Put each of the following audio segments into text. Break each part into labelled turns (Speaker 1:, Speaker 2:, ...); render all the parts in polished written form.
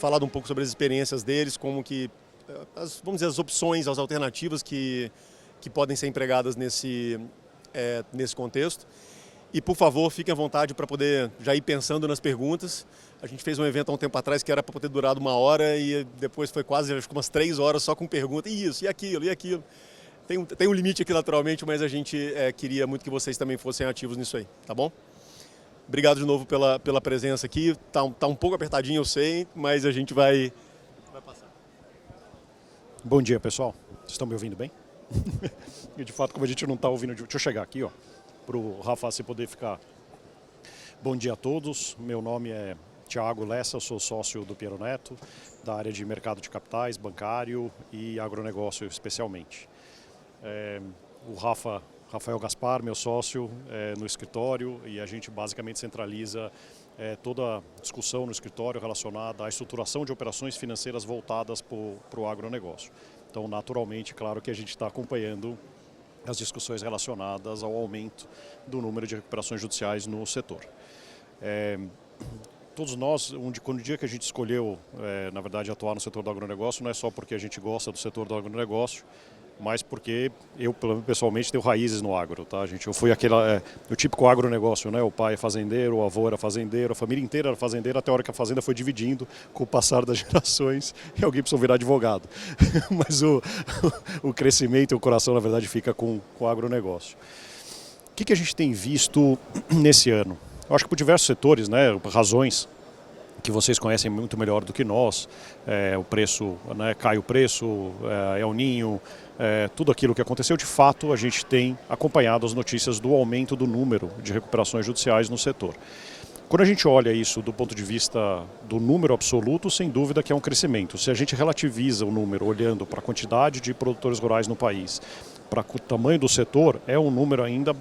Speaker 1: falado um pouco sobre as experiências deles, como que, vamos dizer, as opções, as alternativas que podem ser empregadas nesse contexto. E, por favor, fiquem à vontade para poder já ir pensando nas perguntas. A gente fez um evento há um tempo atrás que era para poder durar 1 hora e depois foi quase acho que umas 3 horas só com pergunta. E isso, e aquilo, e aquilo. Tem um limite aqui naturalmente, mas a gente queria muito que vocês também fossem ativos nisso aí, tá bom? Obrigado de novo pela presença aqui. Tá um pouco apertadinho, eu sei, mas a gente vai passar.
Speaker 2: Bom dia, pessoal. Vocês estão me ouvindo bem? E de fato, como a gente não está ouvindo... Deixa eu chegar aqui, ó, para o Rafa se poder ficar. Bom dia a todos. Meu nome é Thiago Lessa, eu sou sócio do Piero Neto, da área de mercado de capitais, bancário e agronegócio especialmente. O Rafael Gaspar, meu sócio, no escritório, e a gente basicamente centraliza toda a discussão no escritório relacionada à estruturação de operações financeiras voltadas para o agronegócio. Então, naturalmente, claro que a gente está acompanhando as discussões relacionadas ao aumento do número de recuperações judiciais no setor. Todos nós, quando o dia que a gente escolheu, na verdade, atuar no setor do agronegócio, não é só porque a gente gosta do setor do agronegócio, mas porque eu, pessoalmente, tenho raízes no agro, tá, gente? Eu fui o típico agronegócio, né? O pai é fazendeiro, o avô era fazendeiro, a família inteira era fazendeira, até a hora que a fazenda foi dividindo com o passar das gerações e alguém precisou virar advogado. Mas o crescimento e o coração, na verdade, fica com o agronegócio. O que a gente tem visto nesse ano? Eu acho que por diversos setores, né, razões que vocês conhecem muito melhor do que nós, o preço, né, cai o preço, El Niño, tudo aquilo que aconteceu, de fato a gente tem acompanhado as notícias do aumento do número de recuperações judiciais no setor. Quando a gente olha isso do ponto de vista do número absoluto, sem dúvida que é um crescimento. Se a gente relativiza o número olhando para a quantidade de produtores rurais no país, para o tamanho do setor, é um número ainda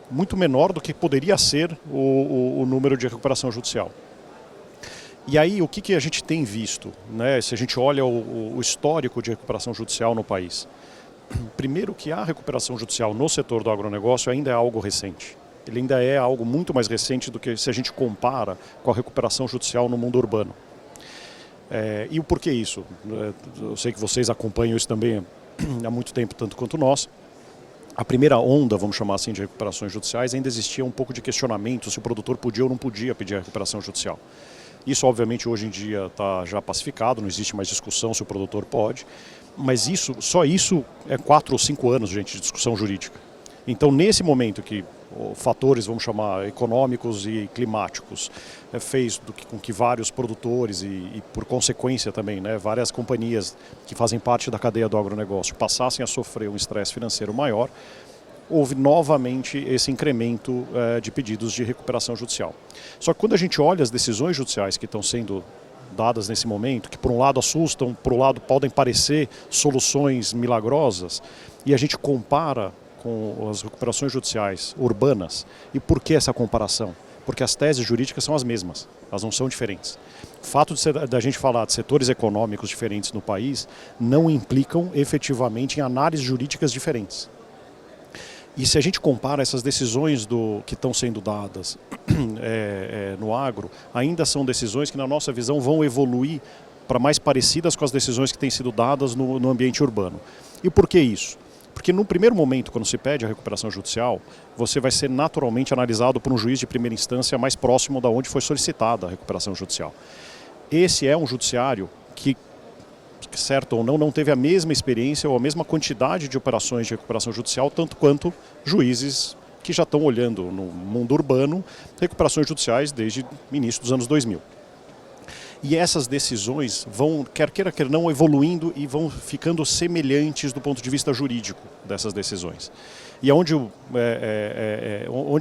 Speaker 2: muito menor do que poderia ser o número de recuperação judicial. E aí, o que a gente tem visto, né, se a gente olha o histórico de recuperação judicial no país? Primeiro que a recuperação judicial no setor do agronegócio ainda é algo recente. Ele ainda é algo muito mais recente do que se a gente compara com a recuperação judicial no mundo urbano. E o porquê isso? Eu sei que vocês acompanham isso também há muito tempo, tanto quanto nós. A primeira onda, vamos chamar assim, de recuperações judiciais, ainda existia um pouco de questionamento se o produtor podia ou não podia pedir a recuperação judicial. Isso, obviamente, hoje em dia está já pacificado, não existe mais discussão se o produtor pode, mas só isso é 4 ou 5 anos, gente, de discussão jurídica. Então, nesse momento que fatores, vamos chamar, econômicos e climáticos, fez com que vários produtores e por consequência também, né, várias companhias que fazem parte da cadeia do agronegócio passassem a sofrer um estresse financeiro maior, houve novamente esse incremento de pedidos de recuperação judicial. Só que quando a gente olha as decisões judiciais que estão sendo dadas nesse momento, que por um lado assustam, por um lado podem parecer soluções milagrosas, e a gente compara com as recuperações judiciais urbanas, e por que essa comparação? Porque as teses jurídicas são as mesmas, elas não são diferentes. O fato da gente falar de setores econômicos diferentes no país não implicam efetivamente em análises jurídicas diferentes. E se a gente compara essas decisões que estão sendo dadas no agro, ainda são decisões que, na nossa visão, vão evoluir para mais parecidas com as decisões que têm sido dadas no ambiente urbano. E por que isso? Porque no primeiro momento, quando se pede a recuperação judicial, você vai ser naturalmente analisado por um juiz de primeira instância mais próximo da onde foi solicitada a recuperação judicial. Esse é um judiciário que, certo ou não teve a mesma experiência ou a mesma quantidade de operações de recuperação judicial, tanto quanto juízes que já estão olhando no mundo urbano recuperações judiciais desde o início dos anos 2000. E essas decisões vão, quer queira, quer não, evoluindo e vão ficando semelhantes do ponto de vista jurídico dessas decisões. E onde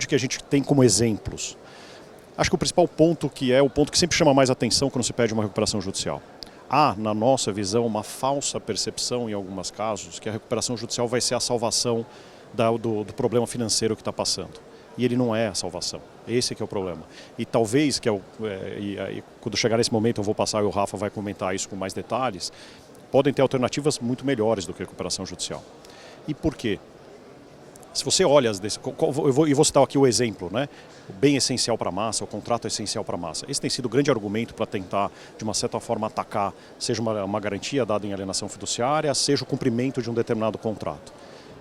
Speaker 2: que a gente tem como exemplos? Acho que o principal ponto, que é o ponto que sempre chama mais atenção quando se pede uma recuperação judicial. Há, na nossa visão, uma falsa percepção, em alguns casos, que a recuperação judicial vai ser a salvação do problema financeiro que está passando. E ele não é a salvação. Esse que é o problema. E talvez, quando chegar nesse momento eu vou passar e o Rafa vai comentar isso com mais detalhes, podem ter alternativas muito melhores do que a recuperação judicial. E por quê? Se você olha, eu vou citar aqui o exemplo, né? O bem essencial para a massa, o contrato essencial para a massa. Esse tem sido o grande argumento para tentar, de uma certa forma, atacar, seja uma garantia dada em alienação fiduciária, seja o cumprimento de um determinado contrato.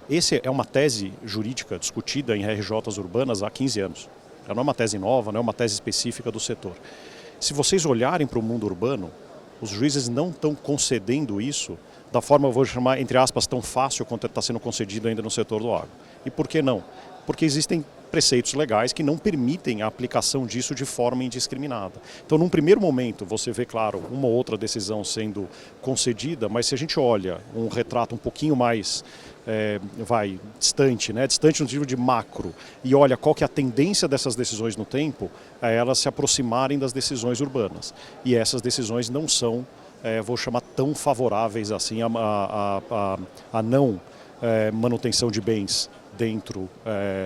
Speaker 2: Essa é uma tese jurídica discutida em RJs urbanas há 15 anos. Ela não é uma tese nova, não é uma tese específica do setor. Se vocês olharem para o mundo urbano, os juízes não estão concedendo isso da forma, eu vou chamar, entre aspas, tão fácil quanto está sendo concedido ainda no setor do agro. E por que não? Porque existem preceitos legais que não permitem a aplicação disso de forma indiscriminada. Então, num primeiro momento, você vê, claro, uma ou outra decisão sendo concedida, mas se a gente olha um retrato um pouquinho mais distante, né? Distante no nível de macro, e olha qual que é a tendência dessas decisões no tempo, é elas se aproximarem das decisões urbanas. E essas decisões não são, vou chamar, tão favoráveis assim a não manutenção de bens dentro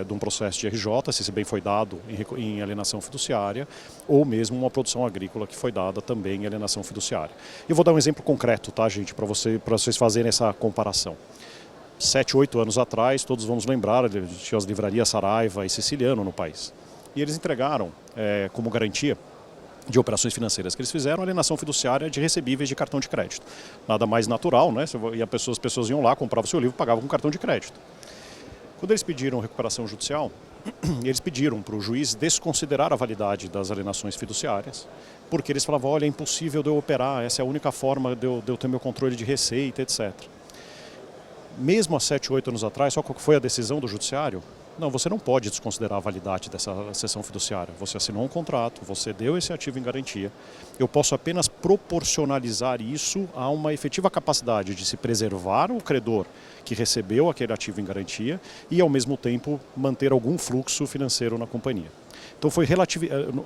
Speaker 2: de um processo de RJ, se esse bem foi dado em alienação fiduciária, ou mesmo uma produção agrícola que foi dada também em alienação fiduciária. Eu vou dar um exemplo concreto, tá, gente, para vocês fazerem essa comparação. 7, 8 anos atrás, todos vamos lembrar, tinha as livrarias Saraiva e Siciliano no país. E eles entregaram como garantia de operações financeiras que eles fizeram, alienação fiduciária de recebíveis de cartão de crédito. Nada mais natural, né? E as pessoas iam lá, compravam o seu livro e pagavam com cartão de crédito. Quando eles pediram recuperação judicial, eles pediram para o juiz desconsiderar a validade das alienações fiduciárias, porque eles falavam, olha, é impossível de eu operar, essa é a única forma de eu ter meu controle de receita, etc. Mesmo há 7, 8 anos atrás, qual foi a decisão do judiciário? Não, você não pode desconsiderar a validade dessa cessão fiduciária. Você assinou um contrato, você deu esse ativo em garantia. Eu posso apenas proporcionalizar isso a uma efetiva capacidade de se preservar o credor que recebeu aquele ativo em garantia e, ao mesmo tempo, manter algum fluxo financeiro na companhia. Então foi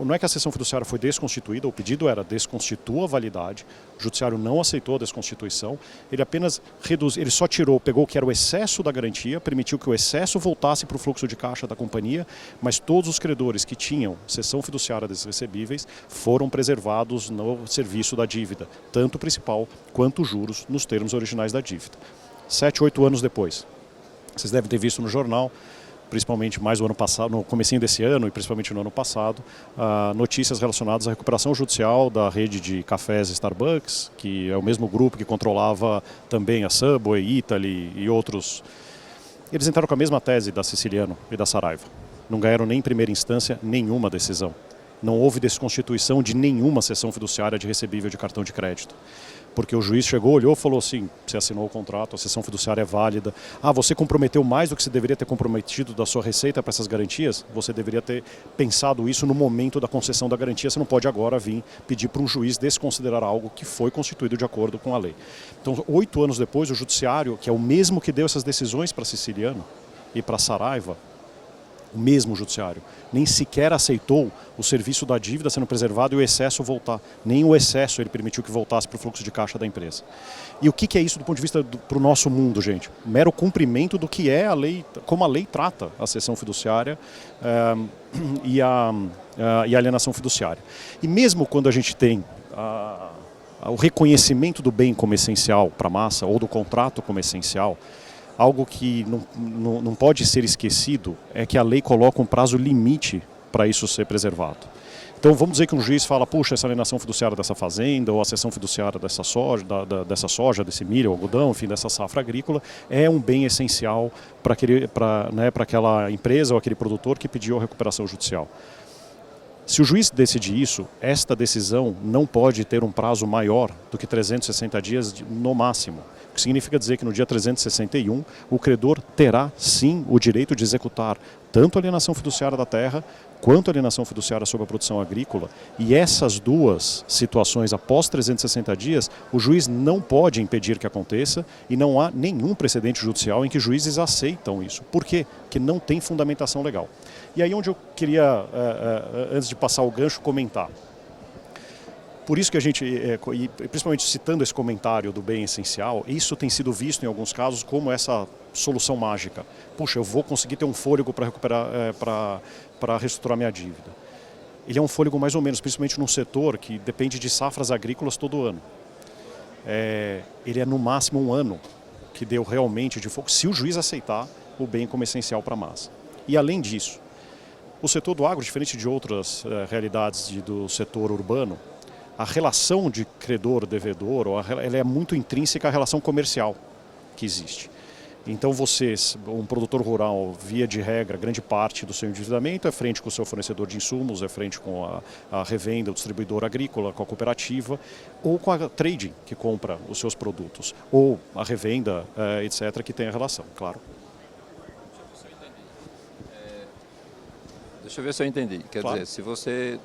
Speaker 2: não é que a cessão fiduciária foi desconstituída, o pedido era desconstitua a validade, o judiciário não aceitou a desconstituição, ele apenas reduziu, ele só pegou o que era o excesso da garantia, permitiu que o excesso voltasse para o fluxo de caixa da companhia, mas todos os credores que tinham cessão fiduciária desses recebíveis foram preservados no serviço da dívida, tanto o principal quanto os juros nos termos originais da dívida. 7, 8 anos depois, vocês devem ter visto no jornal, principalmente mais no ano passado, no comecinho desse ano e principalmente no ano passado, notícias relacionadas à recuperação judicial da rede de cafés Starbucks, que é o mesmo grupo que controlava também a Subway, Italy e outros. Eles entraram com a mesma tese da Siciliano e da Saraiva. Não ganharam nem em primeira instância nenhuma decisão. Não houve desconstituição de nenhuma cessão fiduciária de recebível de cartão de crédito. Porque o juiz chegou, olhou e falou assim, você assinou o contrato, a cessão fiduciária é válida. Ah, você comprometeu mais do que você deveria ter comprometido da sua receita para essas garantias? Você deveria ter pensado isso no momento da concessão da garantia. Você não pode agora vir pedir para um juiz desconsiderar algo que foi constituído de acordo com a lei. Então, 8 anos depois, o judiciário, que é o mesmo que deu essas decisões para Siciliano e para Saraiva, o mesmo judiciário, nem sequer aceitou o serviço da dívida sendo preservado e o excesso voltar. Nem o excesso ele permitiu que voltasse para o fluxo de caixa da empresa. E o que é isso do ponto de vista para o nosso mundo, gente? Mero cumprimento do que é a lei, como a lei trata a cessão fiduciária e a alienação fiduciária. E mesmo quando a gente tem o reconhecimento do bem como essencial para a massa ou do contrato como essencial, algo que não pode ser esquecido é que a lei coloca um prazo limite para isso ser preservado. Então vamos dizer que um juiz fala, puxa, essa alienação fiduciária dessa fazenda ou a cessão fiduciária dessa soja, desse milho, algodão, enfim, dessa safra agrícola, é um bem essencial para aquela empresa ou aquele produtor que pediu a recuperação judicial. Se o juiz decidir isso, esta decisão não pode ter um prazo maior do que 360 dias no máximo. O que significa dizer que no dia 361 o credor terá sim o direito de executar tanto a alienação fiduciária da terra quanto a alienação fiduciária sobre a produção agrícola. E essas duas situações após 360 dias, o juiz não pode impedir que aconteça e não há nenhum precedente judicial em que juízes aceitam isso. Por quê? Porque não tem fundamentação legal. E aí onde eu queria, antes de passar o gancho, comentar. Por isso que a gente, e principalmente citando esse comentário do bem essencial, isso tem sido visto em alguns casos como essa solução mágica. Puxa, eu vou conseguir ter um fôlego para recuperar, para reestruturar minha dívida. Ele é um fôlego mais ou menos, principalmente num setor que depende de safras agrícolas todo ano. Ele é no máximo um ano que deu realmente de fogo, se o juiz aceitar o bem como essencial para a massa. E além disso, o setor do agro, diferente de outras realidades do setor urbano, a relação de credor-devedor, ela é muito intrínseca à relação comercial que existe. Então um produtor rural, via de regra, grande parte do seu endividamento é frente com o seu fornecedor de insumos, é frente com a revenda, o distribuidor agrícola, com a cooperativa, ou com a trading, que compra os seus produtos, ou a revenda, etc., que tem a relação, claro.
Speaker 3: Deixa eu ver se eu entendi. Quer
Speaker 2: Claro.
Speaker 3: dizer,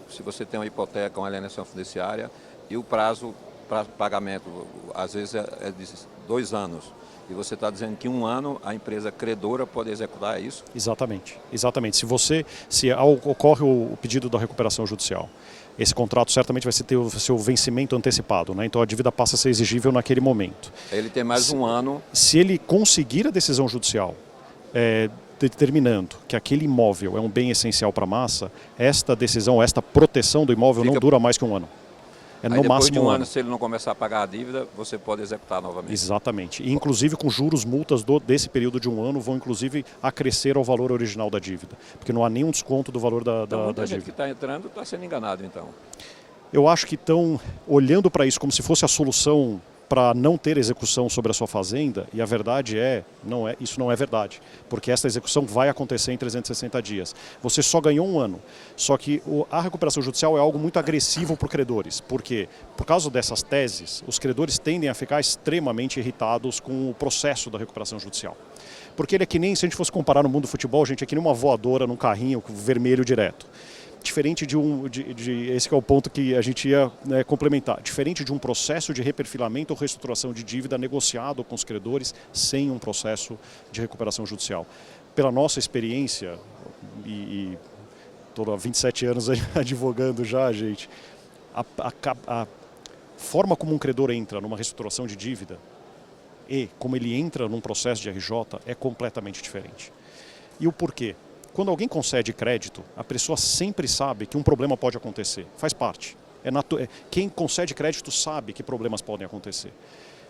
Speaker 3: se você tem uma hipoteca, uma alienação fiduciária e o prazo para pagamento, às vezes é de 2 anos, e você está dizendo que 1 ano a empresa credora pode executar isso?
Speaker 2: Exatamente, exatamente. Se ocorre o pedido da recuperação judicial, esse contrato certamente vai ter o seu vencimento antecipado, né? Então a dívida passa a ser exigível naquele momento.
Speaker 3: Ele tem mais 1 ano.
Speaker 2: Se ele conseguir a decisão judicial, determinando que aquele imóvel é um bem essencial para a massa, esta decisão, esta proteção do imóvel não dura mais que 1 ano. É
Speaker 3: Aí
Speaker 2: no
Speaker 3: depois
Speaker 2: máximo
Speaker 3: de 1
Speaker 2: um
Speaker 3: ano,
Speaker 2: ano.
Speaker 3: se ele não começar a pagar a dívida, você pode executar novamente.
Speaker 2: Exatamente. E, inclusive com juros, multas desse período de 1 ano vão inclusive acrescer ao valor original da dívida, porque não há nenhum desconto do valor
Speaker 3: Então, muita
Speaker 2: da
Speaker 3: gente que
Speaker 2: dívida.
Speaker 3: está entrando está sendo enganado, então.
Speaker 2: Eu acho que estão olhando para isso como se fosse a solução para não ter execução sobre a sua fazenda, e a verdade isso não é verdade, porque essa execução vai acontecer em 360 dias. Você só ganhou 1 ano, só que a recuperação judicial é algo muito agressivo para os credores, porque por causa dessas teses, os credores tendem a ficar extremamente irritados com o processo da recuperação judicial. Porque ele é que nem, se a gente fosse comparar no mundo do futebol, gente, é que nem uma voadora num carrinho vermelho direto. Diferente esse que é o ponto que a gente ia complementar, diferente de um processo de reperfilamento ou reestruturação de dívida negociado com os credores sem um processo de recuperação judicial. Pela nossa experiência, e estou há 27 anos advogando já, gente, a forma como um credor entra numa reestruturação de dívida e como ele entra num processo de RJ é completamente diferente. E o porquê? Quando alguém concede crédito, a pessoa sempre sabe que um problema pode acontecer. Faz parte. Quem concede crédito sabe que problemas podem acontecer.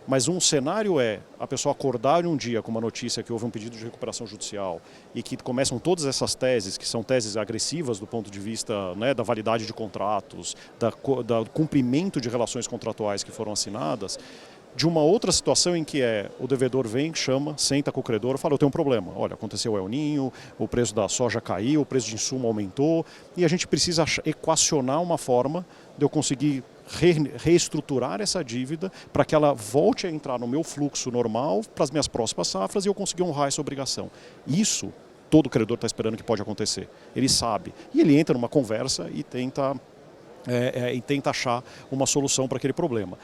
Speaker 2: Mas um cenário é a pessoa acordar um dia com uma notícia que houve um pedido de recuperação judicial e que começam todas essas teses, que são teses agressivas do ponto de vista, né, da validade de contratos, do cumprimento de relações contratuais que foram assinadas, de uma outra situação em que o devedor vem, chama, senta com o credor e fala, eu tenho um problema. Olha, aconteceu o El Ninho, o preço da soja caiu, o preço de insumo aumentou e a gente precisa equacionar uma forma de eu conseguir reestruturar essa dívida para que ela volte a entrar no meu fluxo normal para as minhas próximas safras e eu conseguir honrar essa obrigação. Isso todo credor está esperando que pode acontecer. Ele sabe. E ele entra numa conversa e tenta achar uma solução para aquele problema.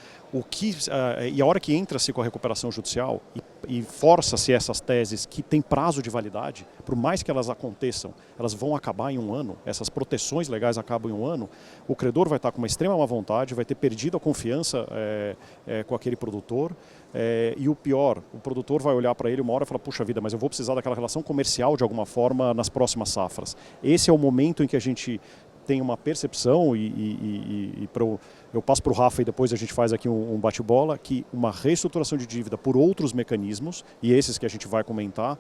Speaker 2: E a hora que entra-se com a recuperação judicial e força-se essas teses que têm prazo de validade, por mais que elas aconteçam, elas vão acabar em 1 ano, essas proteções legais acabam em 1 ano, o credor vai estar com uma extrema má vontade, vai ter perdido a confiança com aquele produtor, e o pior, o produtor vai olhar para ele uma hora e falar, puxa vida, mas eu vou precisar daquela relação comercial de alguma forma nas próximas safras. Esse é o momento em que a gente tem uma percepção eu passo para o Rafa e depois a gente faz aqui um bate-bola, que uma reestruturação de dívida por outros mecanismos, e esses que a gente vai comentar,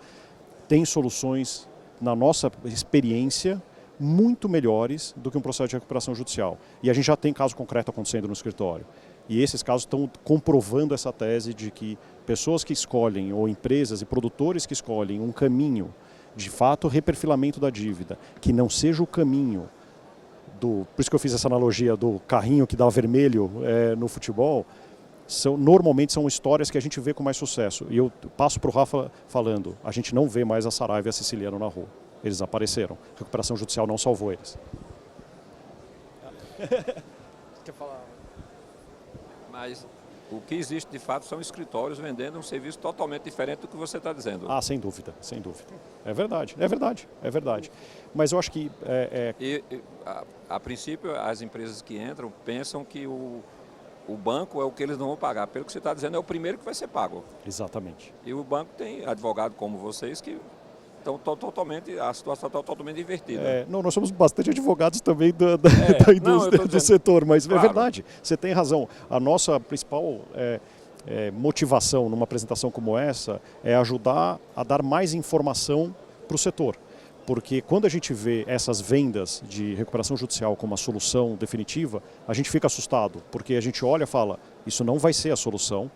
Speaker 2: tem soluções, na nossa experiência, muito melhores do que um processo de recuperação judicial. E a gente já tem caso concreto acontecendo no escritório. E esses casos estão comprovando essa tese de que pessoas que escolhem, ou empresas e produtores que escolhem um caminho, de fato, reperfilamento da dívida, que não seja o caminho por isso que eu fiz essa analogia do carrinho que dá vermelho no futebol, normalmente são histórias que a gente vê com mais sucesso. E eu passo para o Rafa falando, a gente não vê mais a Saraiva e a Siciliano na rua. Eles apareceram. A recuperação judicial não salvou eles.
Speaker 3: Quer falar? Mas o que existe de fato são escritórios vendendo um serviço totalmente diferente do que você está dizendo.
Speaker 2: Ah, sem dúvida, sem dúvida. É verdade, é verdade, é verdade. Mas eu acho que...
Speaker 3: A princípio, as empresas que entram pensam que o banco é o que eles não vão pagar. Pelo que você está dizendo, é o primeiro que vai ser pago.
Speaker 2: Exatamente.
Speaker 3: E o banco tem advogado como vocês que estão totalmente... A situação está totalmente invertida.
Speaker 2: Não, nós somos bastante advogados também da indústria, do setor, mas claro. É verdade, você tem razão. A nossa principal motivação numa apresentação como essa é ajudar a dar mais informação para o setor. Porque quando a gente vê essas vendas de recuperação judicial como a solução definitiva, a gente fica assustado, porque a gente olha e fala, isso não vai ser a solução,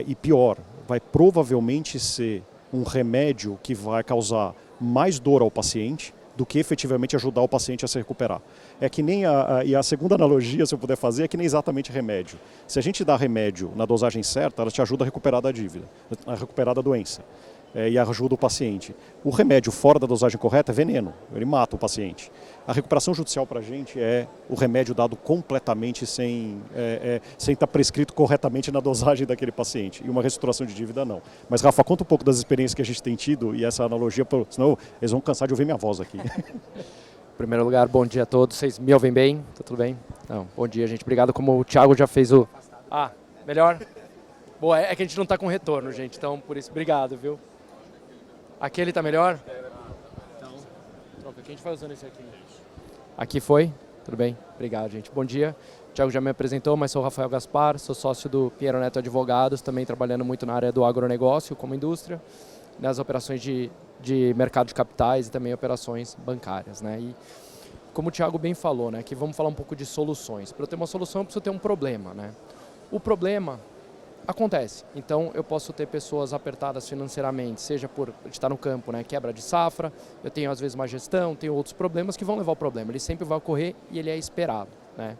Speaker 2: e pior, vai provavelmente ser um remédio que vai causar mais dor ao paciente do que efetivamente ajudar o paciente a se recuperar. É que nem e a segunda analogia, se eu puder fazer, é que nem exatamente remédio. Se a gente dá remédio na dosagem certa, ela te ajuda a recuperar da dívida, a recuperar da doença. E ajuda o paciente. O remédio fora da dosagem correta é veneno, ele mata o paciente. A recuperação judicial para a gente é o remédio dado completamente sem estar prescrito corretamente na dosagem daquele paciente. E uma reestruturação de dívida não. Mas Rafa, conta um pouco das experiências que a gente tem tido e essa analogia, senão eles vão cansar de ouvir minha voz aqui.
Speaker 4: Em primeiro lugar, bom dia a todos. Vocês me ouvem bem? Tá tudo bem? Não, bom dia, gente. Obrigado, como o Thiago já fez o... Ah, melhor? Boa, é que a gente não está com retorno, gente, então por isso, obrigado, viu? Aquele tá melhor? Então, troca. Quem a gente vai usando esse aqui? Aqui foi? Tudo bem? Obrigado, gente. Bom dia. O Thiago já me apresentou, mas sou o Rafael Gaspar, sou sócio do Pinheiro Neto Advogados, também trabalhando muito na área do agronegócio como indústria, nas operações de mercado de capitais e também operações bancárias, né? E como o Thiago bem falou, né, que vamos falar um pouco de soluções. Para eu ter uma solução, eu preciso ter um problema, né? O problema acontece, então eu posso ter pessoas apertadas financeiramente, seja por estar no campo, né, quebra de safra, eu tenho às vezes má gestão, tenho outros problemas que vão levar ao problema, ele sempre vai ocorrer e ele é esperado, né.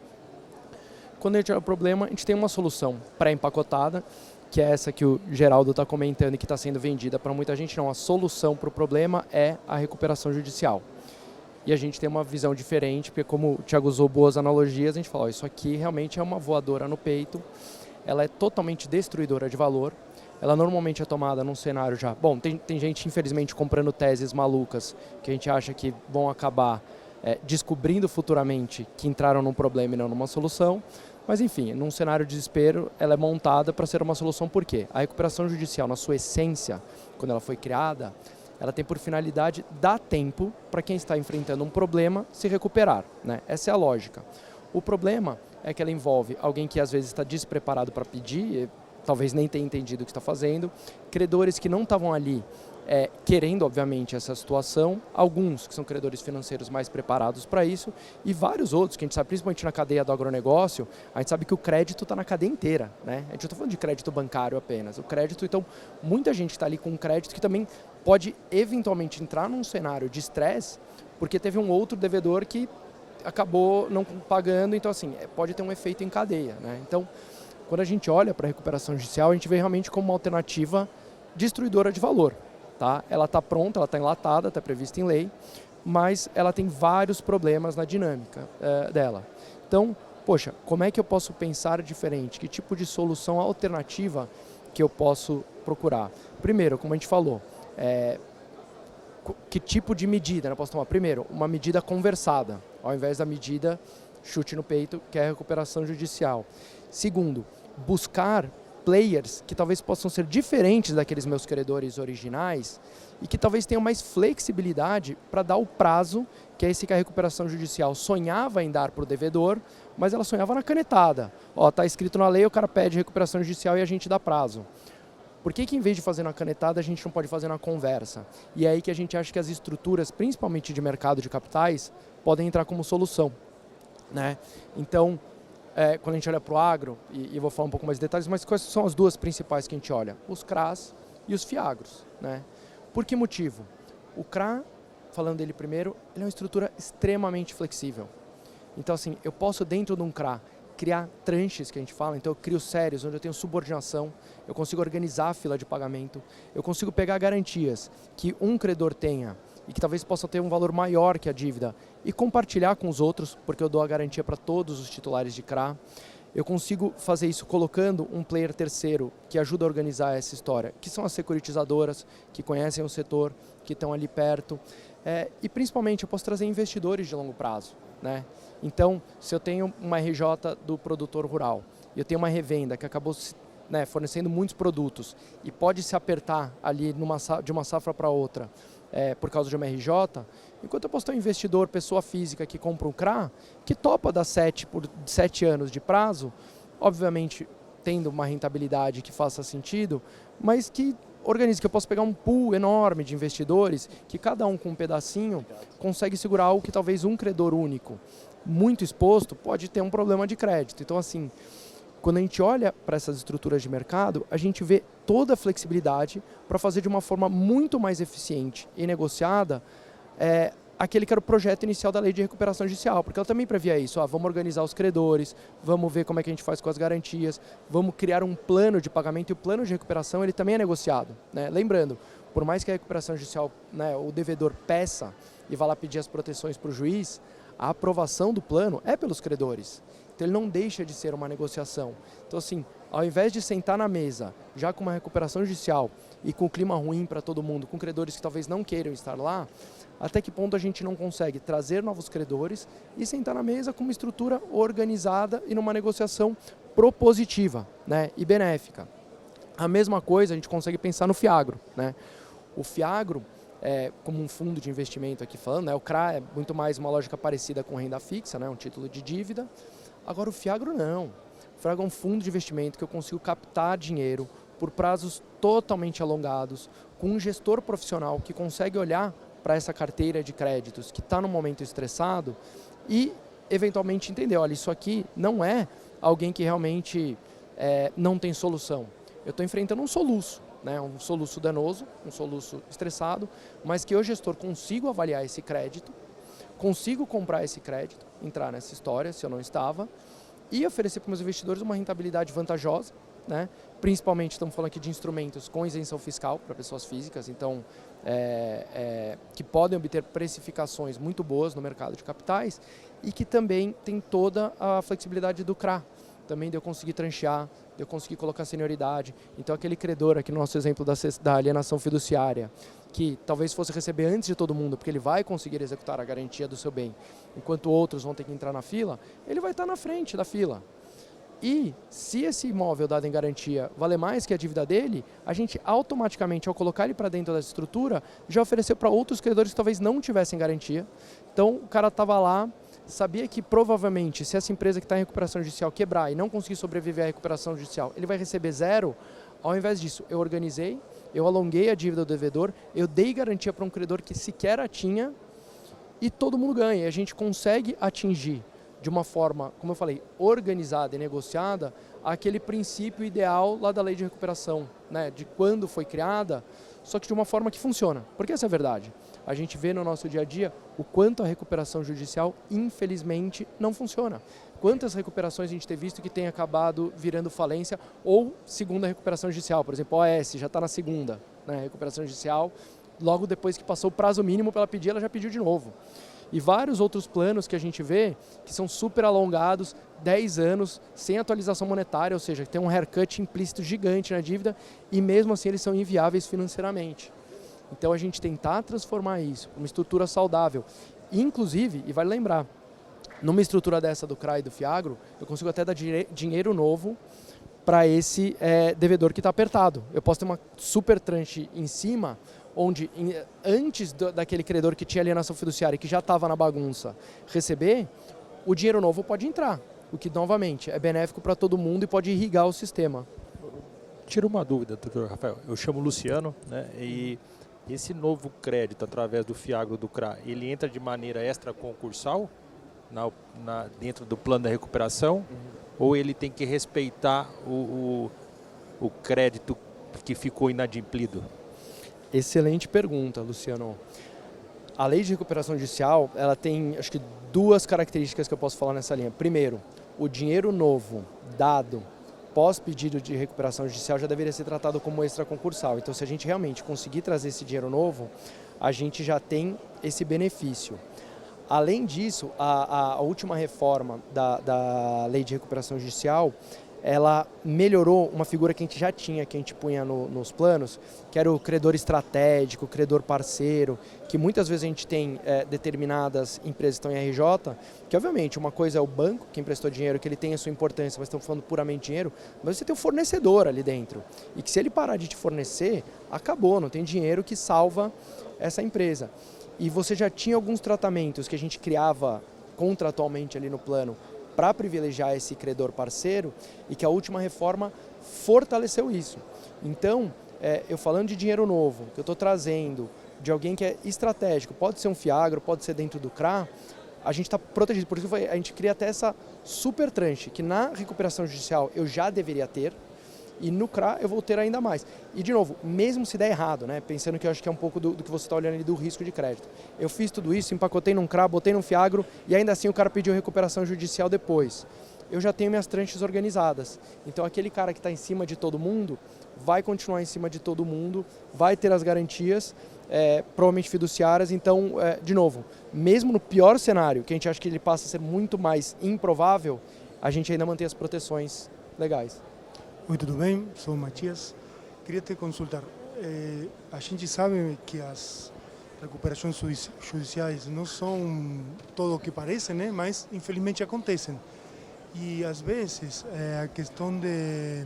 Speaker 4: Quando a gente olha o problema, a gente tem uma solução pré-empacotada, que é essa que o Geraldo está comentando e que está sendo vendida para muita gente, não, a solução para o problema é a recuperação judicial. E a gente tem uma visão diferente, porque como o Thiago usou boas analogias, a gente fala, ó, isso aqui realmente é uma voadora no peito, ela é totalmente destruidora de valor, ela normalmente é tomada num cenário já... Bom, tem gente, infelizmente, comprando teses malucas que a gente acha que vão acabar descobrindo futuramente que entraram num problema e não numa solução, mas enfim, num cenário de desespero, ela é montada para ser uma solução. Por quê? A recuperação judicial, na sua essência, quando ela foi criada, ela tem por finalidade dar tempo para quem está enfrentando um problema se recuperar, né? Essa é a lógica. O problema é que ela envolve alguém que às vezes está despreparado para pedir, talvez nem tenha entendido o que está fazendo, credores que não estavam ali querendo, obviamente, essa situação, alguns que são credores financeiros mais preparados para isso e vários outros que a gente sabe, principalmente na cadeia do agronegócio, a gente sabe que o crédito está na cadeia inteira, né? A gente não está falando de crédito bancário apenas, o crédito, então, muita gente está ali com um crédito que também pode eventualmente entrar num cenário de estresse porque teve um outro devedor que acabou não pagando, então assim, pode ter um efeito em cadeia, né? Então, quando a gente olha para a recuperação judicial, a gente vê realmente como uma alternativa destruidora de valor, tá? Ela está pronta, ela está enlatada, está prevista em lei, mas ela tem vários problemas na dinâmica dela. Então, poxa, como é que eu posso pensar diferente? Que tipo de solução alternativa que eu posso procurar? Primeiro, como a gente falou, que tipo de medida eu posso tomar? Primeiro, uma medida conversada, ao invés da medida chute no peito, que é a recuperação judicial. Segundo, buscar players que talvez possam ser diferentes daqueles meus credores originais e que talvez tenham mais flexibilidade para dar o prazo, que é esse que a recuperação judicial sonhava em dar para o devedor, mas ela sonhava na canetada. Ó, tá escrito na lei, o cara pede recuperação judicial e a gente dá prazo. Por que em vez de fazer na canetada, a gente não pode fazer na conversa? E é aí que a gente acha que as estruturas, principalmente de mercado de capitais, podem entrar como solução, né? Então, quando a gente olha para o agro, e vou falar um pouco mais de detalhes, mas quais são as duas principais que a gente olha? Os CRAs e os FIAGROS, né? Por que motivo? O CRA, falando dele primeiro, ele é uma estrutura extremamente flexível. Então, assim, eu posso dentro de um CRA criar tranches, que a gente fala, então eu crio séries onde eu tenho subordinação, eu consigo organizar a fila de pagamento, eu consigo pegar garantias que um credor tenha e que talvez possa ter um valor maior que a dívida e compartilhar com os outros, porque eu dou a garantia para todos os titulares de CRA. Eu consigo fazer isso colocando um player terceiro que ajuda a organizar essa história, que são as securitizadoras, que conhecem o setor, que estão ali perto. E principalmente eu posso trazer investidores de longo prazo, né? Então, se eu tenho uma RJ do produtor rural e eu tenho uma revenda que acabou fornecendo muitos produtos e pode se apertar ali de uma safra para outra por causa de uma RJ, enquanto eu posso ter um investidor, pessoa física que compra um CRA, que topa dar 7 por 7 anos de prazo, obviamente tendo uma rentabilidade que faça sentido, mas que organize, que eu posso pegar um pool enorme de investidores, que cada um com um pedacinho consegue segurar algo que talvez um credor único, muito exposto, pode ter um problema de crédito. Então, assim, quando a gente olha para essas estruturas de mercado, a gente vê toda a flexibilidade para fazer de uma forma muito mais eficiente e negociada aquele que era o projeto inicial da lei de recuperação judicial, porque ela também previa isso, vamos organizar os credores, vamos ver como é que a gente faz com as garantias, vamos criar um plano de pagamento, e o plano de recuperação ele também é negociado, né? Lembrando, por mais que a recuperação judicial, né, o devedor peça e vá lá pedir as proteções para o juiz, a aprovação do plano é pelos credores, então ele não deixa de ser uma negociação. Então, assim, ao invés de sentar na mesa, já com uma recuperação judicial e com o clima ruim para todo mundo, com credores que talvez não queiram estar lá, até que ponto a gente não consegue trazer novos credores e sentar na mesa com uma estrutura organizada e numa negociação propositiva, né, e benéfica. A mesma coisa a gente consegue pensar no Fiagro, né? O Fiagro, como um fundo de investimento aqui falando, né, o CRA é muito mais uma lógica parecida com renda fixa, né, um título de dívida. Agora o Fiagro não. O Fiagro é um fundo de investimento que eu consigo captar dinheiro por prazos totalmente alongados, com um gestor profissional que consegue olhar para essa carteira de créditos que está no momento estressado e eventualmente entender, olha, isso aqui não é alguém que realmente não tem solução. Eu estou enfrentando um soluço, né? Um soluço danoso, um soluço estressado, mas que eu, gestor, consigo avaliar esse crédito, consigo comprar esse crédito, entrar nessa história, se eu não estava, e oferecer para os meus investidores uma rentabilidade vantajosa, né? Principalmente estamos falando aqui de instrumentos com isenção fiscal para pessoas físicas, então que podem obter precificações muito boas no mercado de capitais e que também tem toda a flexibilidade do CRA, também de eu conseguir tranchear, de eu conseguir colocar senioridade. Então aquele credor aqui no nosso exemplo da alienação fiduciária, que talvez fosse receber antes de todo mundo, porque ele vai conseguir executar a garantia do seu bem, enquanto outros vão ter que entrar na fila, ele vai estar na frente da fila. E se esse imóvel dado em garantia valer mais que a dívida dele, a gente automaticamente, ao colocar ele para dentro dessa estrutura, já ofereceu para outros credores que talvez não tivessem garantia. Então o cara estava lá, sabia que provavelmente se essa empresa que está em recuperação judicial quebrar e não conseguir sobreviver à recuperação judicial, ele vai receber zero. Ao invés disso, eu organizei, eu alonguei a dívida do devedor, eu dei garantia para um credor que sequer a tinha e todo mundo ganha. E a gente consegue atingir de uma forma, como eu falei, organizada e negociada, aquele princípio ideal lá da lei de recuperação, né, de quando foi criada, só que de uma forma que funciona. Porque essa é a verdade. A gente vê no nosso dia a dia o quanto a recuperação judicial, infelizmente, não funciona. Quantas recuperações a gente tem visto que tem acabado virando falência ou segunda recuperação judicial. Por exemplo, a OAS já está na segunda, né, recuperação judicial, logo depois que passou o prazo mínimo para ela pedir, ela já pediu de novo. E vários outros planos que a gente vê que são super alongados, 10 anos, sem atualização monetária, ou seja, tem um haircut implícito gigante na dívida e mesmo assim eles são inviáveis financeiramente. Então a gente tentar transformar isso em uma estrutura saudável, inclusive, e vale lembrar, numa estrutura dessa do CRA e do Fiagro, eu consigo até dar dinheiro novo para esse devedor que está apertado. Eu posso ter uma super tranche em cima, onde antes daquele credor que tinha alienação fiduciária e que já estava na bagunça receber, o dinheiro novo pode entrar, o que novamente é benéfico para todo mundo e pode irrigar o sistema.
Speaker 5: Tira uma dúvida, doutor Rafael. Eu chamo Luciano, né, e esse novo crédito através do Fiagro do CRA, ele entra de maneira extraconcursal dentro do plano da recuperação, ou ele tem que respeitar o crédito que ficou inadimplido?
Speaker 4: Excelente pergunta, Luciano. A lei de recuperação judicial, ela tem, acho que, duas características que eu posso falar nessa linha. Primeiro, o dinheiro novo dado pós-pedido de recuperação judicial já deveria ser tratado como extraconcursal. Então, se a gente realmente conseguir trazer esse dinheiro novo, a gente já tem esse benefício. Além disso, a última reforma da lei de recuperação judicial, ela melhorou uma figura que a gente já tinha, que a gente punha nos planos, que era o credor estratégico, o credor parceiro, que muitas vezes a gente tem determinadas empresas que estão em RJ, que obviamente uma coisa é o banco que emprestou dinheiro, que ele tem a sua importância, mas estamos falando puramente dinheiro, mas você tem um fornecedor ali dentro, e que se ele parar de te fornecer, acabou, não tem dinheiro que salva essa empresa. E você já tinha alguns tratamentos que a gente criava contratualmente ali no plano, para privilegiar esse credor parceiro e que a última reforma fortaleceu isso. Então, eu falando de dinheiro novo, que eu estou trazendo de alguém que é estratégico, pode ser um Fiagro, pode ser dentro do CRA, a gente está protegido. Por isso a gente cria até essa super tranche, que na recuperação judicial eu já deveria ter, e no CRA eu vou ter ainda mais. E, de novo, mesmo se der errado, né, pensando que eu acho que é um pouco do que você está olhando ali do risco de crédito. Eu fiz tudo isso, empacotei num CRA, botei num Fiagro, e ainda assim o cara pediu recuperação judicial depois. Eu já tenho minhas tranches organizadas. Então, aquele cara que está em cima de todo mundo vai continuar em cima de todo mundo, vai ter as garantias, provavelmente fiduciárias. Então, de novo, mesmo no pior cenário, que a gente acha que ele passa a ser muito mais improvável, a gente ainda mantém as proteções legais.
Speaker 6: Oi, tudo bem? Sou o Matias. Queria te consultar. A gente sabe que as recuperações judiciais não são todo o que parecem, né? Mas infelizmente acontecem. E às vezes a questão de,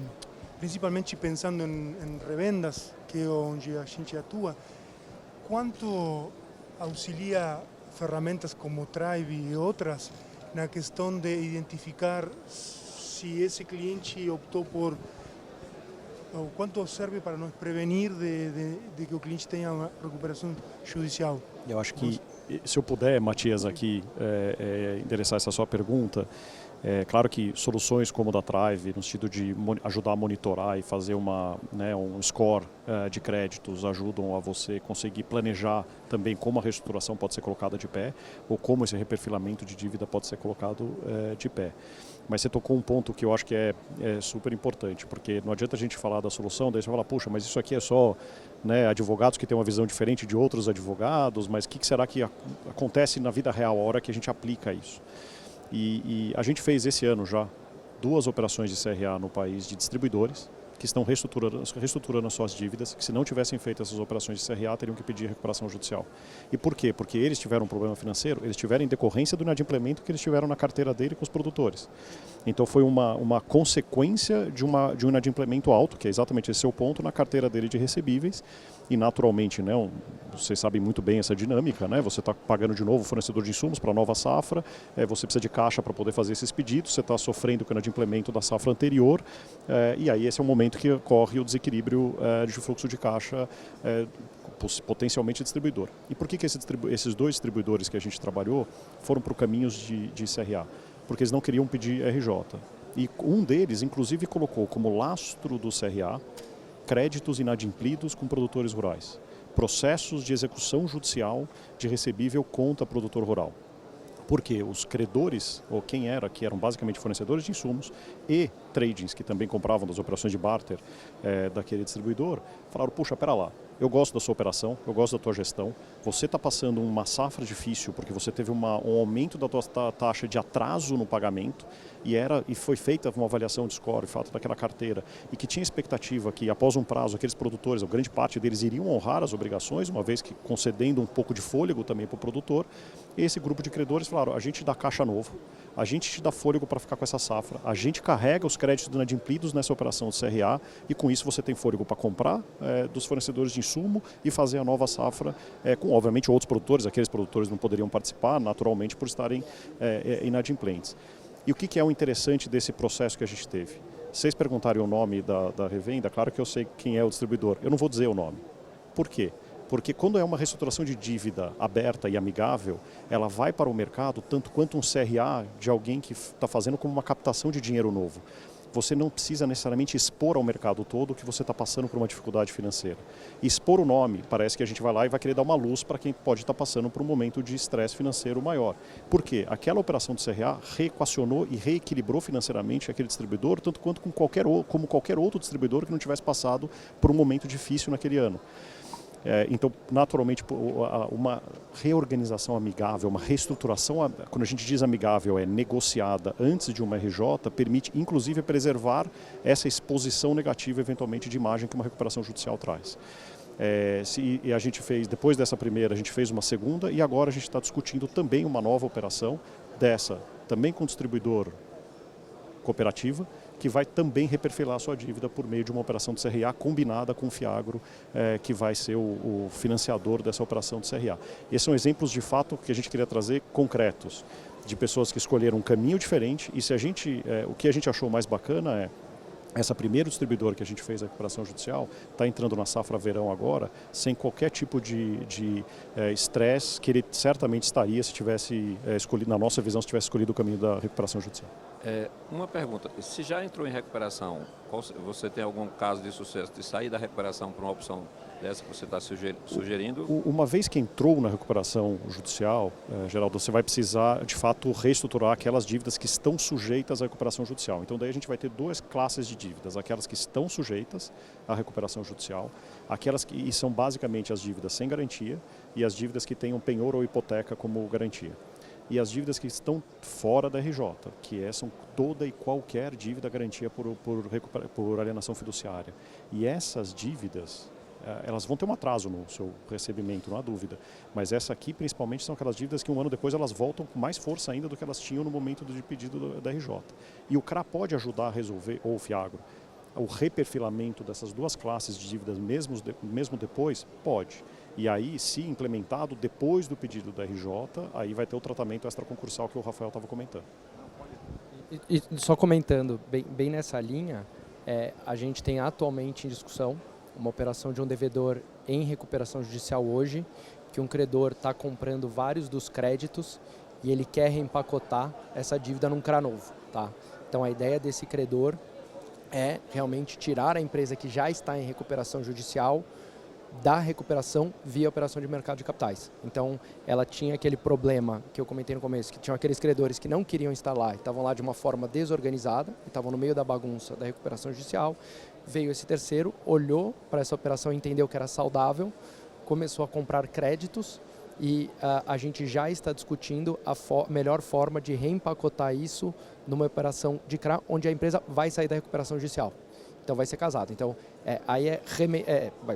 Speaker 6: principalmente pensando em revendas, que é onde a gente atua, quanto auxilia ferramentas como Tribe e outras na questão de identificar se esse cliente optou por, ou quanto serve para nos prevenir de que o cliente tenha uma recuperação judicial?
Speaker 2: Eu acho que, se eu puder, Matias, aqui endereçar essa sua pergunta, é claro que soluções como a da Tribe, no sentido de ajudar a monitorar e fazer um score de créditos, ajudam a você conseguir planejar também como a reestruturação pode ser colocada de pé ou como esse reperfilamento de dívida pode ser colocado de pé. Mas você tocou um ponto que eu acho que é super importante, porque não adianta a gente falar da solução, daí você fala, puxa, mas isso aqui é só advogados que têm uma visão diferente de outros advogados, mas o que será que acontece na vida real, a hora que a gente aplica isso? E a gente fez esse ano já 2 operações de CRA no país de distribuidores que estão reestruturando as suas dívidas, que se não tivessem feito essas operações de CRA teriam que pedir recuperação judicial. E por quê? Porque eles tiveram um problema financeiro, eles tiveram em decorrência do inadimplemento que eles tiveram na carteira dele com os produtores. Então foi uma consequência de um inadimplemento alto, que é exatamente esse seu ponto, na carteira dele de recebíveis. E naturalmente, vocês sabem muito bem essa dinâmica, você está pagando de novo o fornecedor de insumos para a nova safra, você precisa de caixa para poder fazer esses pedidos, você está sofrendo com o inadimplemento da safra anterior, e aí esse é o momento que ocorre o desequilíbrio de fluxo de caixa potencialmente distribuidor. E por que esses 2 distribuidores que a gente trabalhou foram para caminhos de CRA? Porque eles não queriam pedir RJ. E um deles, inclusive, colocou como lastro do CRA créditos inadimplidos com produtores rurais, processos de execução judicial de recebível contra produtor rural. Porque os credores, ou que eram basicamente fornecedores de insumos e tradings, que também compravam das operações de barter daquele distribuidor, falaram, puxa, pera lá, eu gosto da sua operação, eu gosto da tua gestão, você está passando uma safra difícil porque você teve um aumento da tua taxa de atraso no pagamento e foi feita uma avaliação de score, fato daquela carteira, e que tinha expectativa que após um prazo aqueles produtores, a grande parte deles iriam honrar as obrigações, uma vez que concedendo um pouco de fôlego também para o produtor, esse grupo de credores falaram, a gente dá caixa novo, a gente te dá fôlego para ficar com essa safra, a gente carrega os créditos inadimplidos nessa operação de CRA e com isso você tem fôlego para comprar dos fornecedores de insumo e fazer a nova safra com, obviamente, outros produtores, aqueles produtores não poderiam participar naturalmente por estarem inadimplentes. E o que é o interessante desse processo que a gente teve? Vocês perguntarem o nome da revenda, claro que eu sei quem é o distribuidor, eu não vou dizer o nome. Por quê? Porque quando é uma reestruturação de dívida aberta e amigável, ela vai para o mercado tanto quanto um CRA de alguém que está fazendo como uma captação de dinheiro novo. Você não precisa necessariamente expor ao mercado todo que você está passando por uma dificuldade financeira. Expor o nome, parece que a gente vai lá e vai querer dar uma luz para quem pode estar passando por um momento de estresse financeiro maior. Por quê? Aquela operação de CRA reequacionou e reequilibrou financeiramente aquele distribuidor, tanto quanto como qualquer outro distribuidor que não tivesse passado por um momento difícil naquele ano. Então, naturalmente, uma reorganização amigável, uma reestruturação, quando a gente diz amigável, negociada antes de uma RJ, permite, inclusive, preservar essa exposição negativa, eventualmente, de imagem que uma recuperação judicial traz. E a gente fez, depois dessa primeira, a gente fez uma segunda e agora a gente está discutindo também uma nova operação dessa, também com distribuidor cooperativa, que vai também reperfilar a sua dívida por meio de uma operação de CRA combinada com o Fiagro, que vai ser o financiador dessa operação de CRA. Esses são exemplos de fato que a gente queria trazer concretos, de pessoas que escolheram um caminho diferente e se a gente, o que a gente achou mais bacana é essa primeiro distribuidor que a gente fez a recuperação judicial está entrando na safra verão agora sem qualquer tipo de estresse que ele certamente estaria se tivesse escolhido, na nossa visão, se tivesse escolhido o caminho da recuperação judicial.
Speaker 3: Uma pergunta, se já entrou em recuperação, você tem algum caso de sucesso de sair da recuperação para uma opção dessa que você está sugerindo?
Speaker 2: Uma vez que entrou na recuperação judicial, Geraldo, você vai precisar, de fato, reestruturar aquelas dívidas que estão sujeitas à recuperação judicial. Então, daí a gente vai ter duas classes de dívidas, aquelas que estão sujeitas à recuperação judicial, aquelas que são basicamente as dívidas sem garantia e as dívidas que têm um penhor ou hipoteca como garantia. E as dívidas que estão fora da RJ, que são toda e qualquer dívida garantia por alienação fiduciária. E essas dívidas, elas vão ter um atraso no seu recebimento, não há dúvida. Mas essa aqui, principalmente, são aquelas dívidas que um ano depois elas voltam com mais força ainda do que elas tinham no momento de pedido da RJ. E o CRA pode ajudar a resolver, ou o FIAGRO, o reperfilamento dessas duas classes de dívidas mesmo depois? Pode. E aí, se implementado depois do pedido da RJ, aí vai ter o tratamento extraconcursal que o Rafael estava comentando.
Speaker 4: E só comentando, bem nessa linha, a gente tem atualmente em discussão uma operação de um devedor em recuperação judicial hoje, que um credor está comprando vários dos créditos e ele quer reempacotar essa dívida num CRA novo. Tá? Então a ideia desse credor é realmente tirar a empresa que já está em recuperação judicial da recuperação via operação de mercado de capitais. Então, ela tinha aquele problema que eu comentei no começo, que tinham aqueles credores que não queriam estar lá e estavam lá de uma forma desorganizada, e estavam no meio da bagunça da recuperação judicial. Veio esse terceiro, olhou para essa operação, entendeu que era saudável, começou a comprar créditos e a gente já está discutindo a melhor forma de reempacotar isso numa operação de CRA, onde a empresa vai sair da recuperação judicial. Então vai ser casado. Então aí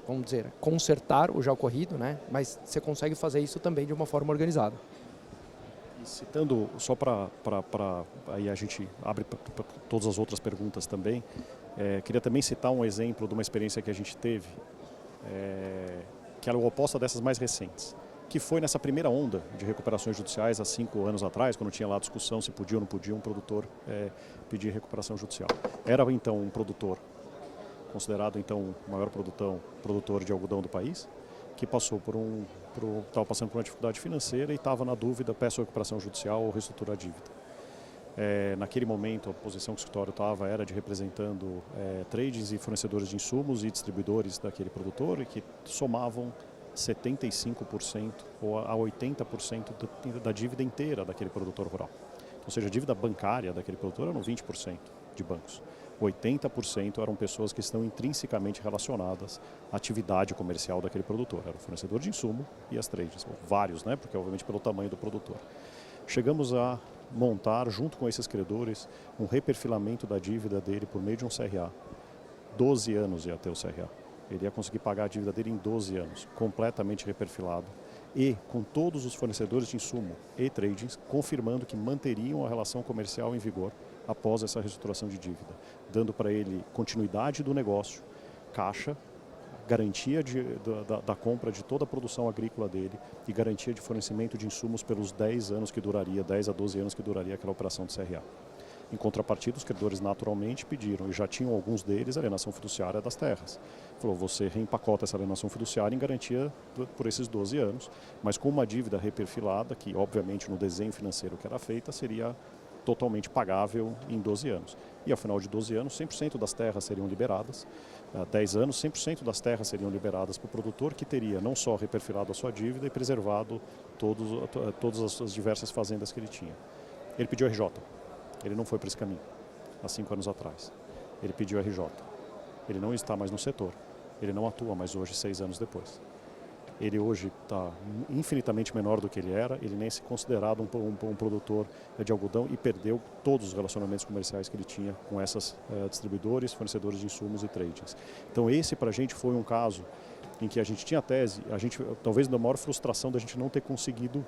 Speaker 4: vamos dizer, consertar o já ocorrido, né? Mas você consegue fazer isso também de uma forma organizada.
Speaker 2: E citando, só para aí a gente abre para todas as outras perguntas também, queria também citar um exemplo de uma experiência que a gente teve, que era o oposto dessas mais recentes, que foi nessa primeira onda de recuperações judiciais há 5 anos atrás, quando tinha lá a discussão se podia ou não podia um produtor pedir recuperação judicial. Era então um produtor considerado então o maior produtor de algodão do país, que passou estava passando por uma dificuldade financeira e estava na dúvida, peço recuperação judicial ou reestruturar a dívida. Naquele momento, a posição que o escritório estava era de representando trades e fornecedores de insumos e distribuidores daquele produtor, e que somavam 75% ou a 80% da dívida inteira daquele produtor rural. Ou seja, a dívida bancária daquele produtor eram 20% de bancos. 80% eram pessoas que estão intrinsecamente relacionadas à atividade comercial daquele produtor. Era o fornecedor de insumo e as trades, vários, né? Porque obviamente pelo tamanho do produtor. Chegamos a montar, junto com esses credores, um reperfilamento da dívida dele por meio de um CRA. 12 anos ia ter o CRA. Ele ia conseguir pagar a dívida dele em 12 anos, completamente reperfilado. E com todos os fornecedores de insumo e tradings confirmando que manteriam a relação comercial em vigor após essa reestruturação de dívida, dando para ele continuidade do negócio, caixa, garantia da compra de toda a produção agrícola dele e garantia de fornecimento de insumos pelos 10 anos que duraria, 10 a 12 anos que duraria aquela operação de CRA. Em contrapartida, os credores naturalmente pediram, e já tinham alguns deles, a alienação fiduciária das terras. Falou, você reempacota essa alienação fiduciária em garantia por esses 12 anos, mas com uma dívida reperfilada, que obviamente no desenho financeiro que era feita, seria totalmente pagável em 12 anos. E ao final de 12 anos, 100% das terras seriam liberadas. 10 anos, 100% das terras seriam liberadas para o produtor, que teria não só reperfilado a sua dívida e preservado todas as diversas fazendas que ele tinha. Ele pediu RJ. Ele não foi para esse caminho, há 5 anos atrás. Ele pediu RJ. Ele não está mais no setor. Ele não atua mais hoje, 6 anos depois. Ele hoje está infinitamente menor do que ele era, ele nem se considerado um produtor de algodão e perdeu todos os relacionamentos comerciais que ele tinha com essas distribuidores, fornecedores de insumos e tradings. Então esse para a gente foi um caso em que a gente tinha a tese, talvez da maior frustração da gente não ter conseguido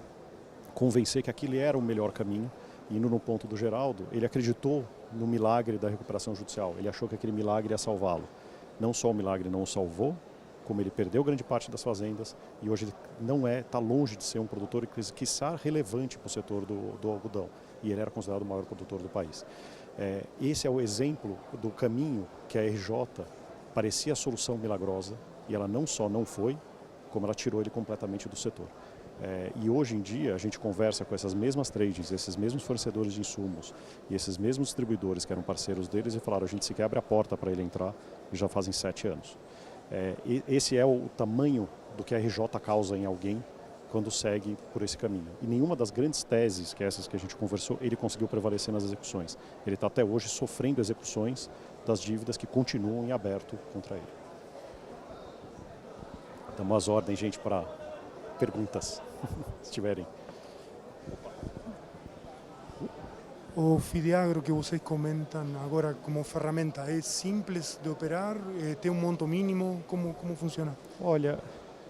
Speaker 2: convencer que aquele era o melhor caminho. Indo no ponto do Geraldo, ele acreditou no milagre da recuperação judicial, ele achou que aquele milagre ia salvá-lo. Não só o milagre não o salvou, como ele perdeu grande parte das fazendas e hoje ele não está longe de ser um produtor quiçá relevante para o setor do algodão. E ele era considerado o maior produtor do país. Esse é o exemplo do caminho que a RJ parecia a solução milagrosa e ela não só não foi, como ela tirou ele completamente do setor. E hoje em dia a gente conversa com essas mesmas tradings, esses mesmos fornecedores de insumos e esses mesmos distribuidores que eram parceiros deles e falaram: a gente sequer abre a porta para ele entrar e já fazem 7 anos. Esse é o tamanho do que a RJ causa em alguém quando segue por esse caminho. E nenhuma das grandes teses, que é essas que a gente conversou, ele conseguiu prevalecer nas execuções. Ele está até hoje sofrendo execuções das dívidas que continuam em aberto contra ele. Damos as ordens, gente, para perguntas, se tiverem.
Speaker 6: O Fideagro que vocês comentam agora como ferramenta é simples de operar? Tem um monto mínimo? Como funciona?
Speaker 2: Olha,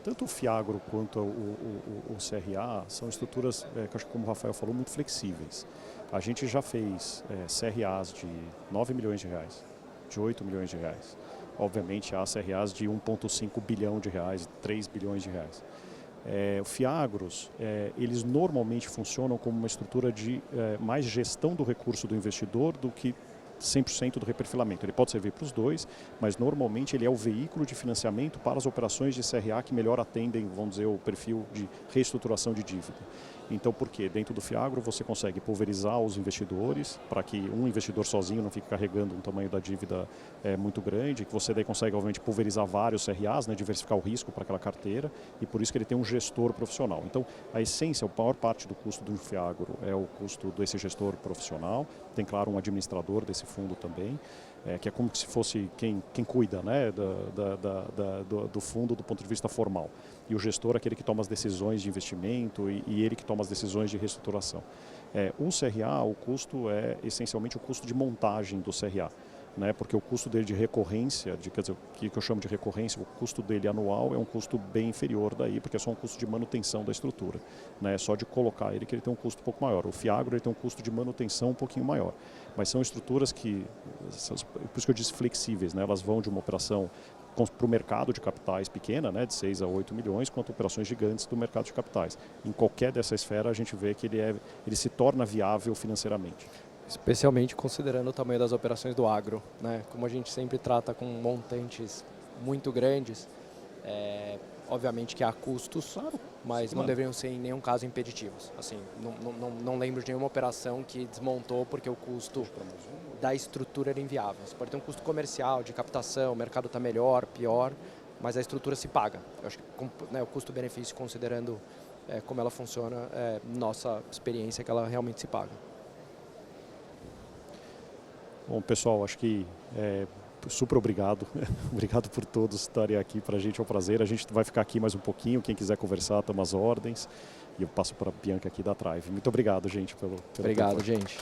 Speaker 2: tanto o Fiagro quanto o CRA são estruturas, que acho que, como o Rafael falou, muito flexíveis. A gente já fez CRAs de 9 milhões de reais, de 8 milhões de reais. Obviamente há CRAs de 1,5 bilhão de reais, 3 bilhões de reais. O Fiagros, eles normalmente funcionam como uma estrutura de mais gestão do recurso do investidor do que 100% do reperfilamento. Ele pode servir para os dois, mas normalmente ele é o veículo de financiamento para as operações de CRA que melhor atendem, vamos dizer, o perfil de reestruturação de dívida. Então, por quê? Dentro do Fiagro você consegue pulverizar os investidores para que um investidor sozinho não fique carregando um tamanho da dívida muito grande, que você daí consegue, obviamente, pulverizar vários CRAs, né, diversificar o risco para aquela carteira, e por isso que ele tem um gestor profissional. Então, a essência, a maior parte do custo do Fiagro é o custo desse gestor profissional. Tem, claro, um administrador desse fundo também, que é como se fosse quem cuida, né, do fundo do ponto de vista formal. E o gestor é aquele que toma as decisões de investimento e ele que toma as decisões de reestruturação. O CRA, o custo é essencialmente o custo de montagem do CRA. Né, porque o custo dele de recorrência, quer dizer, o que eu chamo de recorrência, o custo dele anual é um custo bem inferior daí, porque é só um custo de manutenção da estrutura. Né, só de colocar ele que ele tem um custo um pouco maior. O Fiagro ele tem um custo de manutenção um pouquinho maior. Mas são estruturas que, por isso que eu disse flexíveis, né, elas vão de uma operação para o mercado de capitais pequena, né, de 6 a 8 milhões, quanto operações gigantes do mercado de capitais. Em qualquer dessa esfera a gente vê que ele se torna viável financeiramente.
Speaker 4: Especialmente considerando o tamanho das operações do agro, né? Como a gente sempre trata com montantes muito grandes, obviamente que há custos, mas não deveriam ser em nenhum caso impeditivos. Assim, não lembro de nenhuma operação que desmontou porque o custo da estrutura era inviável. Você pode ter um custo comercial, de captação, o mercado está melhor, pior, mas a estrutura se paga. Eu acho que, né, o custo-benefício, considerando como ela funciona, nossa experiência é que ela realmente se paga.
Speaker 2: Bom, pessoal, acho que super obrigado. Obrigado por todos estarem aqui para a gente, é um prazer. A gente vai ficar aqui mais um pouquinho, quem quiser conversar, toma as ordens. E eu passo para a Bianca aqui da Thrive. Muito obrigado, gente, pelo
Speaker 4: Obrigado, gente.